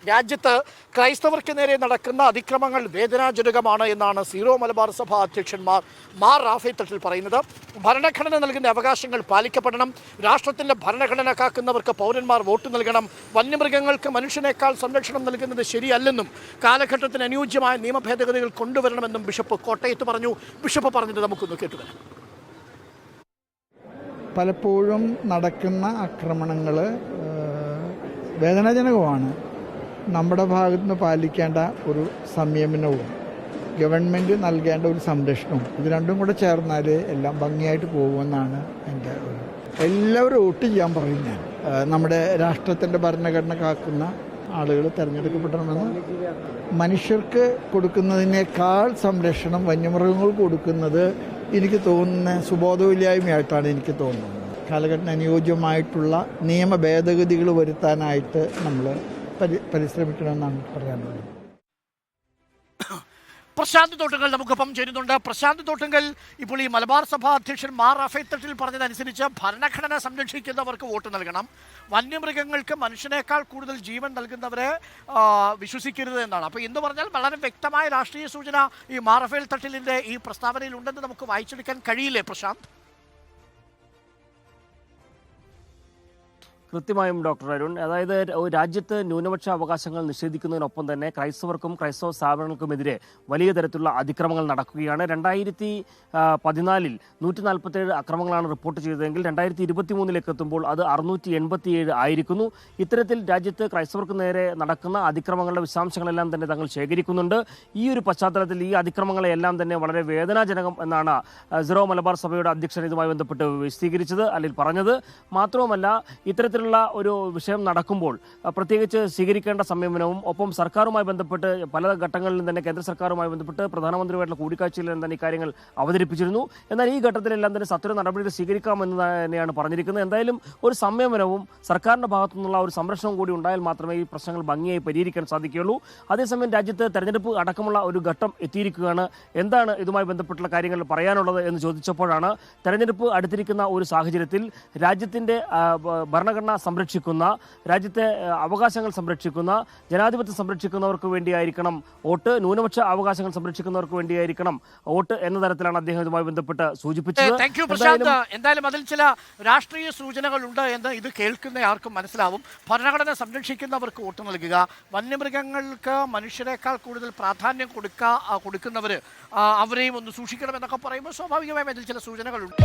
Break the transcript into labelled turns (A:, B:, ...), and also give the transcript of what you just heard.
A: രാജ്യത്ത് ക്രൈസ്തവർക്ക് നേരെ നടക്കുന്ന അതിക്രമങ്ങൾ വേദനാജനകമാണ് എന്നാണ് സീറോ മലബാർ സഭ അധ്യക്ഷന്മാർ മാർ റാഫേൽ തട്ടിൽ പറയുന്നത്. ഭരണഘടന നൽകുന്ന അവകാശങ്ങൾ പാലിക്കപ്പെടണം. രാഷ്ട്രത്തിൻ്റെ ഭരണഘടന കാക്കുന്നവർക്ക് പൗരന്മാർ വോട്ട് നൽകണം. വന്യമൃഗങ്ങൾക്ക് മനുഷ്യനേക്കാൾ സംരക്ഷണം നൽകുന്നത് ശരിയല്ലെന്നും കാലഘട്ടത്തിന് അനുയോജ്യമായ നിയമ ഭേദഗതികൾ കൊണ്ടുവരണമെന്നും ബിഷപ്പ് കോട്ടയത്ത് പറഞ്ഞു. ബിഷപ്പ് പറഞ്ഞത് നമുക്കൊന്ന് കേട്ടുവരാം.
B: പലപ്പോഴും നടക്കുന്ന ആക്രമണങ്ങൾ വേദനാജനകമാണ്. നമ്മുടെ ഭാഗത്തുനിന്ന് പാലിക്കേണ്ട ഒരു സംയമനവും ഗവൺമെൻറ് നൽകേണ്ട ഒരു സംരക്ഷണവും ഇത് രണ്ടും കൂടെ ചേർന്നാൽ എല്ലാം ഭംഗിയായിട്ട് പോകുമെന്നാണ് എൻ്റെ എല്ലാവരും വോട്ട് ചെയ്യാൻ പറയും. ഞാൻ നമ്മുടെ രാഷ്ട്രത്തിൻ്റെ ഭരണഘടന കാക്കുന്ന ആളുകൾ തിരഞ്ഞെടുക്കപ്പെടണമെന്ന്. മനുഷ്യർക്ക് കൊടുക്കുന്നതിനേക്കാൾ സംരക്ഷണം വന്യമൃഗങ്ങൾക്ക് കൊടുക്കുന്നത് എനിക്ക് തോന്നുന്ന സുബോധമില്ലായ്മയായിട്ടാണ് എനിക്ക് തോന്നുന്നത്. കാലഘട്ടത്തിന് അനുയോജ്യമായിട്ടുള്ള നിയമ ഭേദഗതികൾ വരുത്താനായിട്ട് നമ്മൾ പരിശ്രമിക്കണമെന്നാണ് പറയാനുള്ളത്.
A: പ്രശാന്ത് തോട്ടുങ്കൽ നമുക്കൊപ്പം ചേരുന്നുണ്ട്. പ്രശാന്ത് തോട്ടുങ്കൽ, ഇപ്പോൾ ഈ മലബാർ സഭ അധ്യക്ഷൻ മാർ റാഫേൽ തട്ടിൽ പറഞ്ഞതനുസരിച്ച് ഭരണഘടന സംരക്ഷിക്കുന്നവർക്ക് വോട്ട് നൽകണം, വന്യമൃഗങ്ങൾക്ക് മനുഷ്യനേക്കാൾ കൂടുതൽ ജീവൻ നൽകുന്നവരെ വിശ്വസിക്കരുത് എന്നാണ്. അപ്പോൾ എന്ന് പറഞ്ഞാൽ വളരെ വ്യക്തമായ രാഷ്ട്രീയ സൂചന ഈ മാർ റാഫേൽ തട്ടിലിൻ്റെ ഈ പ്രസ്താവനയിൽ ഉണ്ടെന്ന് നമുക്ക് വായിച്ചെടുക്കാൻ കഴിയില്ലേ പ്രശാന്ത്?
C: കൃത്യമായും ഡോക്ടർ അരുൺ, അതായത് രാജ്യത്ത് ന്യൂനപക്ഷ അവകാശങ്ങൾ നിഷേധിക്കുന്നതിനൊപ്പം തന്നെ ക്രൈസ്തവർക്കും ക്രൈസ്തവ സ്ഥാപനങ്ങൾക്കുമെതിരെ വലിയ തരത്തിലുള്ള അതിക്രമങ്ങൾ നടക്കുകയാണ്. 2014 147 അക്രമങ്ങളാണ് റിപ്പോർട്ട് ചെയ്തതെങ്കിൽ 2023 എത്തുമ്പോൾ അത് 687 ആയിരിക്കുന്നു. ഇത്തരത്തിൽ രാജ്യത്ത് ക്രൈസ്തവർക്ക് നേരെ നടക്കുന്ന അതിക്രമങ്ങളുടെ വിശദാംശങ്ങളെല്ലാം തന്നെ തങ്ങൾ ശേഖരിക്കുന്നുണ്ട്. ഈ ഒരു പശ്ചാത്തലത്തിൽ ഈ അതിക്രമങ്ങളെല്ലാം തന്നെ വളരെ വേദനാജനകം എന്നാണ് സീറോ മലബാർ സഭയുടെ അധ്യക്ഷൻ ഇതുമായി ബന്ധപ്പെട്ട് വിശദീകരിച്ചത്, അല്ലെങ്കിൽ പറഞ്ഞത്. മാത്രവുമല്ല, ഇത്തരത്തിലുള്ള ഒരു വിഷയം നടക്കുമ്പോൾ പ്രത്യേകിച്ച് സ്വീകരിക്കേണ്ട സമീപനവും ഒപ്പം സർക്കാരുമായി ബന്ധപ്പെട്ട് പല ഘട്ടങ്ങളിലും തന്നെ കേന്ദ്ര സർക്കാരുമായി ബന്ധപ്പെട്ട് പ്രധാനമന്ത്രിയുമായിട്ടുള്ള കൂടിക്കാഴ്ചയിലും തന്നെ ഇക്കാര്യങ്ങൾ അവതരിപ്പിച്ചിരുന്നു. എന്നാൽ ഈ ഘട്ടത്തിലെല്ലാം തന്നെ സത്വര നടപടികൾ സ്വീകരിക്കാമെന്ന് തന്നെയാണ് പറഞ്ഞിരിക്കുന്നത്. എന്തായാലും ഒരു സംയമനവും സർക്കാരിൻ്റെ ഭാഗത്തു നിന്നുള്ള ഒരു സംരക്ഷണവും കൂടി ഉണ്ടായാൽ മാത്രമേ ഈ പ്രശ്നങ്ങൾ ഭംഗിയായി പരിഹരിക്കാൻ സാധിക്കുകയുള്ളൂ. അതേസമയം രാജ്യത്ത് തെരഞ്ഞെടുപ്പ് അടക്കമുള്ള ഒരു ഘട്ടം എത്തിയിരിക്കുകയാണ്. എന്താണ് ഇതുമായി ബന്ധപ്പെട്ടുള്ള കാര്യങ്ങൾ പറയാനുള്ളത് എന്ന് ചോദിച്ചപ്പോഴാണ് തെരഞ്ഞെടുപ്പ് അടുത്തിരിക്കുന്ന ഒരു സാഹചര്യത്തിൽ രാജ്യത്തിൻ്റെ ഭരണഘടന സംരക്ഷിക്കുന്ന, രാജ്യത്തെ അവകാശങ്ങൾ സംരക്ഷിക്കുന്ന, ജനാധിപത്യം സംരക്ഷിക്കുന്നവർക്ക് വേണ്ടിയായിരിക്കണം വോട്ട്, ന്യൂനപക്ഷ അവകാശങ്ങൾ സംരക്ഷിക്കുന്നവർക്ക് വേണ്ടിയായിരിക്കണം വോട്ട് എന്ന തരത്തിലാണ് അദ്ദേഹം ഇതുമായി ബന്ധപ്പെട്ട് സൂചിപ്പിച്ചത്.
A: എന്തായാലും അതിൽ ചില രാഷ്ട്രീയ സൂചനകളുണ്ട് എന്ന് ഇത് കേൾക്കുന്ന ആർക്കും മനസ്സിലാവും. ഭരണഘടന സംരക്ഷിക്കുന്നവർക്ക് വോട്ട് നൽകുക, വന്യമൃഗങ്ങൾക്ക് മനുഷ്യരെക്കാൾ കൂടുതൽ പ്രാധാന്യം കൊടുക്കുന്നവർ അവരെയും ഒന്ന് സൂക്ഷിക്കണം എന്നൊക്കെ പറയുമ്പോൾ സ്വാഭാവികമായും അതിൽ ചില സൂചനകളുണ്ട്.